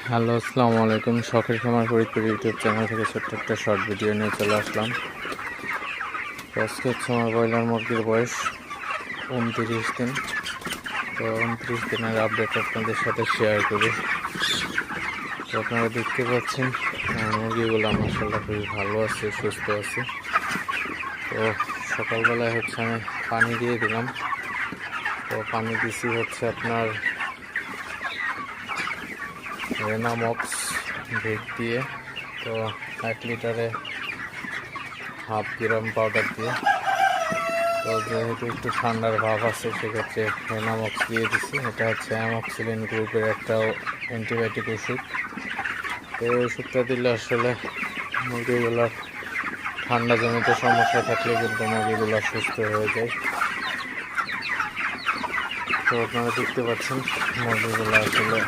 Hello, আসসালামু আলাইকুম। শখের খামার ফরিদপুর ইউটিউব চ্যানেল থেকে ছোট্ট একটা শর্ট ভিডিও নিয়ে চলে আসলাম। তো আজকে হচ্ছে আমার ব্রয়লার মুরগির বয়স 29 দিন। তো 29 দিনের আপডেট আপনাদের সাথে শেয়ার করি। তো আপনারা দেখতে পাচ্ছেন মুরগিগুলো মাশাআল্লাহ খুবই ভালো আছে, সুস্থ আছে। তো সকালবেলায় হচ্ছে আমি পানি দিয়ে দিলাম। তো পানি দিছি হচ্ছে আপনার রেনামক্স ভেট দিয়ে। তো 1 লিটারে 1/2 গ্রাম পাউডার দিয়ে। তো যেহেতু একটু ঠান্ডার ভাব আছে সেক্ষেত্রে রেনামক্স দিয়ে দিচ্ছি। এটা হচ্ছে অ্যামক্সিলিন গ্রুপের একটা অ্যান্টিবায়োটিক ওষুধ। তো এই ওষুধটা দিলে আসলে মুরগিগুলোর ঠান্ডা জনিত সমস্যা থাকলে কিন্তু মুরগিগুলো সুস্থ হয়ে যায়। তো আপনারা দেখতে পাচ্ছেন মুরগিগুলো আসলে